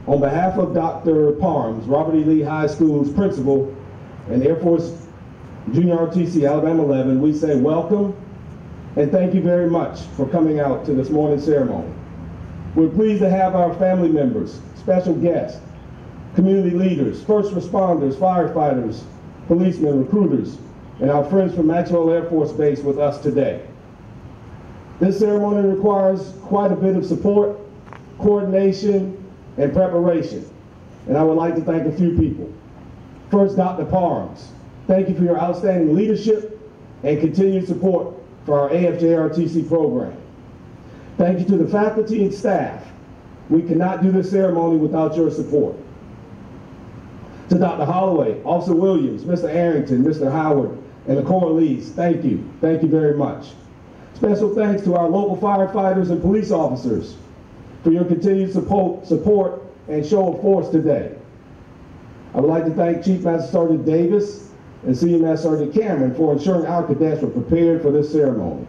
on behalf of Dr. Parms, Robert E. Lee High School's principal and Air Force Junior ROTC AL-011, we say welcome and thank you very much for coming out to this morning's ceremony. We're pleased to have our family members, special guests, community leaders, first responders, firefighters, policemen, recruiters, and our friends from Maxwell Air Force Base with us today. This ceremony requires quite a bit of support, coordination, and preparation, and I would like to thank a few people. First, Dr. Parms, thank you for your outstanding leadership and continued support for our AFJROTC program. Thank you to the faculty and staff. We cannot do this ceremony without your support. To Dr. Holloway, Officer Williams, Mr. Arrington, Mr. Howard, and the Corps Leads, thank you. Thank you very much. Special thanks to our local firefighters and police officers for your continued support and show of force today. I would like to thank Chief Master Sergeant Davis and Senior Master Sergeant Cameron for ensuring our cadets were prepared for this ceremony,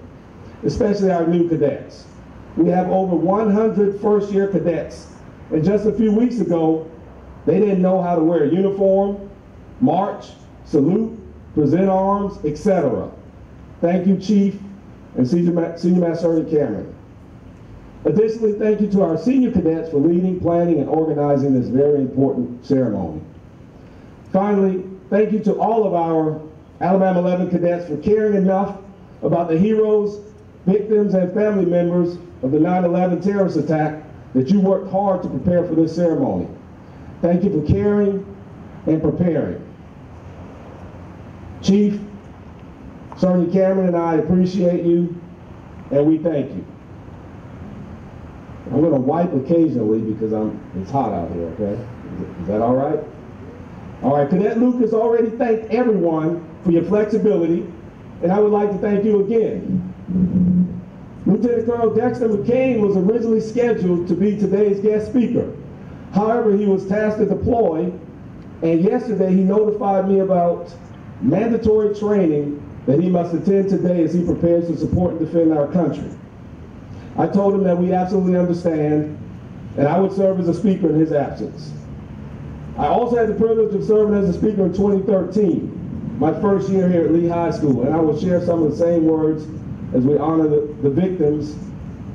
especially our new cadets. We have over 100 first-year cadets, and just a few weeks ago, they didn't know how to wear a uniform, march, salute, present arms, etc. Thank you, Chief and Senior Master Sergeant Cameron. Additionally, thank you to our senior cadets for leading, planning, and organizing this very important ceremony. Finally, thank you to all of our AL-011 cadets for caring enough about the heroes, victims, and family members of the 9/11 terrorist attack that you worked hard to prepare for this ceremony. Thank you for caring and preparing. Chief, Sergeant Cameron and I appreciate you, and we thank you. I'm going to wipe occasionally because it's hot out here, okay? Is that all right? All right, Cadet Lucas already thanked everyone for your flexibility, and I would like to thank you again. Lieutenant Colonel Dexter McCain was originally scheduled to be today's guest speaker. However, he was tasked to deploy, and yesterday he notified me about mandatory training that he must attend today as he prepares to support and defend our country. I told him that we absolutely understand, and I would serve as a speaker in his absence. I also had the privilege of serving as a speaker in 2013, my first year here at Lee High School, and I will share some of the same words as we honor the victims,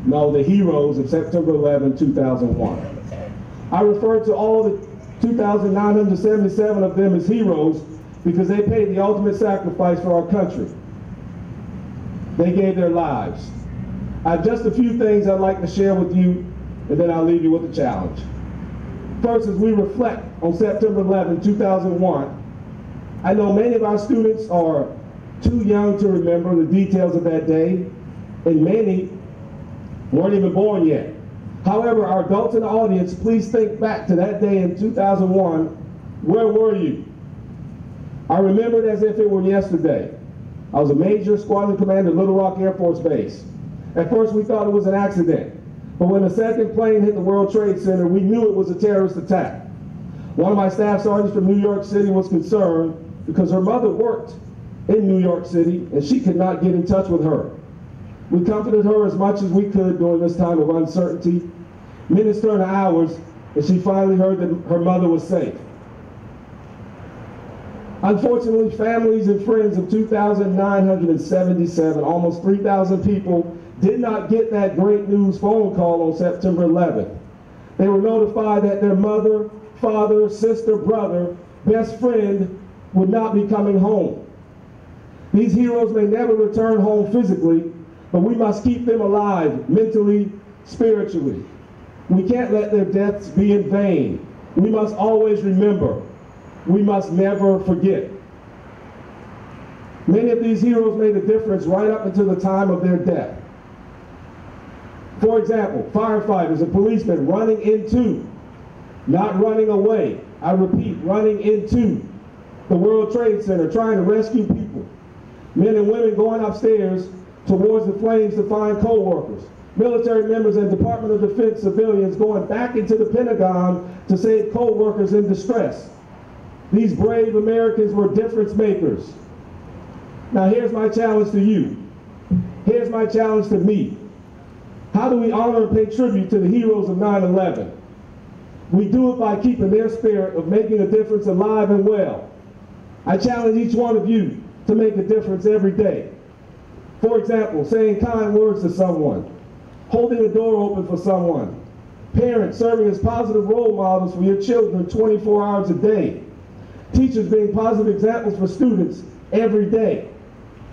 no, the heroes of September 11, 2001. I refer to all the 2,977 of them as heroes because they paid the ultimate sacrifice for our country. They gave their lives. I have just a few things I'd like to share with you, and then I'll leave you with a challenge. First, as we reflect on September 11, 2001, I know many of our students are too young to remember the details of that day, and many weren't even born yet. However, our adults in the audience, please think back to that day in 2001. Where were you? I remember it as if it were yesterday. I was a major squadron commander at Little Rock Air Force Base. At first, we thought it was an accident. But when the second plane hit the World Trade Center, we knew it was a terrorist attack. One of my staff sergeants from New York City was concerned because her mother worked in New York City and she could not get in touch with her. We comforted her as much as we could during this time of uncertainty. Minutes turned to hours, and she finally heard that her mother was safe. Unfortunately, families and friends of 2,977, almost 3,000 people, did not get that great news phone call on September 11th. They were notified that their mother, father, sister, brother, best friend would not be coming home. These heroes may never return home physically, but we must keep them alive mentally, spiritually. We can't let their deaths be in vain. We must always remember. We must never forget. Many of these heroes made a difference right up until the time of their death. For example, firefighters and policemen running into, not running away, I repeat, running into the World Trade Center trying to rescue people. Men and women going upstairs towards the flames to find co-workers. Military members and Department of Defense civilians going back into the Pentagon to save co-workers in distress. These brave Americans were difference makers. Now here's my challenge to you. Here's my challenge to me. How do we honor and pay tribute to the heroes of 9/11? We do it by keeping their spirit of making a difference alive and well. I challenge each one of you to make a difference every day. For example, saying kind words to someone, holding a door open for someone, parents serving as positive role models for your children 24 hours a day, teachers being positive examples for students every day,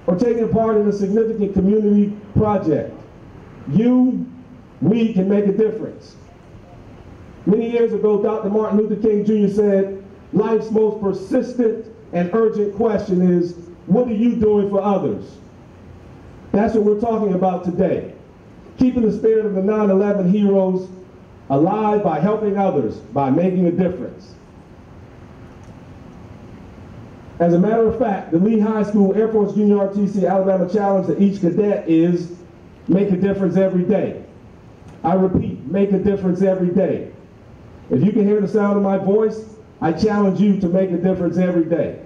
or taking part in a significant community project. We can make a difference. Many years ago, Dr. Martin Luther King Jr. said, life's most persistent and urgent question is, what are you doing for others? That's what we're talking about today. Keeping the spirit of the 9/11 heroes alive by helping others, by making a difference. As a matter of fact, the Lee High School Air Force Junior ROTC Alabama Challenge to each cadet is make a difference every day. I repeat, make a difference every day. If you can hear the sound of my voice, I challenge you to make a difference every day.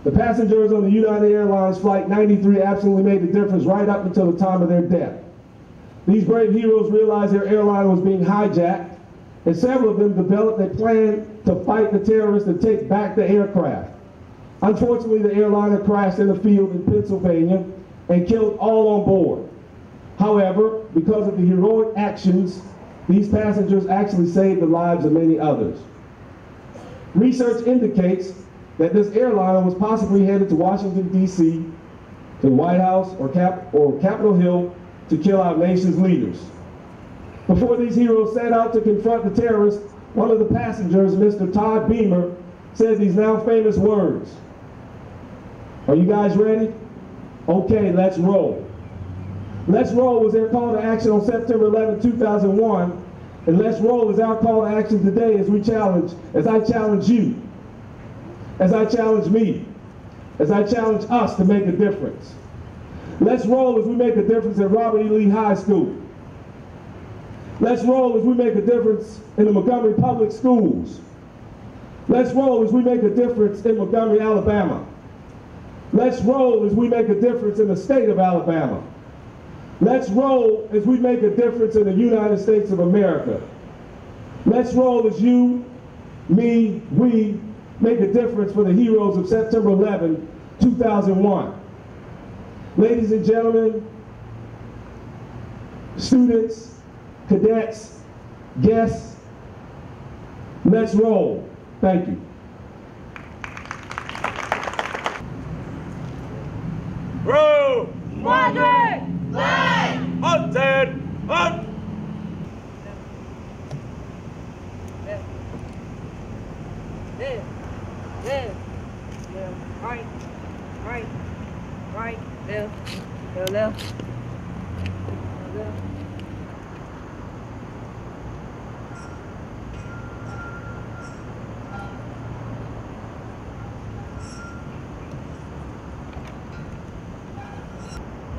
The passengers on the United Airlines Flight 93 absolutely made a difference right up until the time of their death. These brave heroes realized their airline was being hijacked, and several of them developed a plan to fight the terrorists and take back the aircraft. Unfortunately, the airliner crashed in a field in Pennsylvania and killed all on board. However, because of the heroic actions, these passengers actually saved the lives of many others. Research indicates that this airliner was possibly headed to Washington, D.C., to the White House or Capitol Hill to kill our nation's leaders. Before these heroes set out to confront the terrorists, one of the passengers, Mr. Todd Beamer, said these now famous words. Are you guys ready? Okay, let's roll. Let's roll was their call to action on September 11, 2001, and let's roll is our call to action today as I challenge you, as I challenge me, as I challenge us to make a difference. Let's roll as we make a difference at Robert E. Lee High School. Let's roll as we make a difference in the Montgomery Public Schools. Let's roll as we make a difference in Montgomery, Alabama. Let's roll as we make a difference in the state of Alabama. Let's roll as we make a difference in the United States of America. Let's roll as you, me, we make a difference for the heroes of September 11, 2001. Ladies and gentlemen, students, cadets, guests, let's roll. Thank you. Roll! Quadrant! Flag! Hunted! Hunt! Left. Left. Right. Right. Right. Left. Go left. Go left.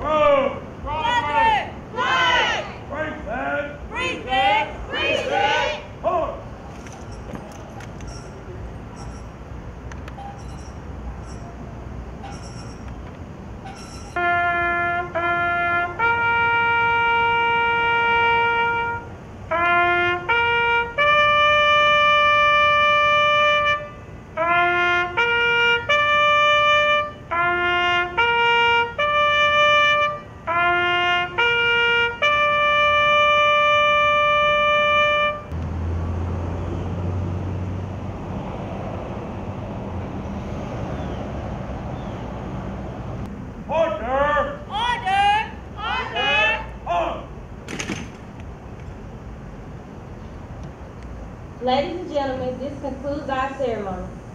Roll! Quadrant! Flag! Free flag! Free flag! Free flag! Hunt! Order! Order! Order! On! Ladies and gentlemen, this concludes our ceremony.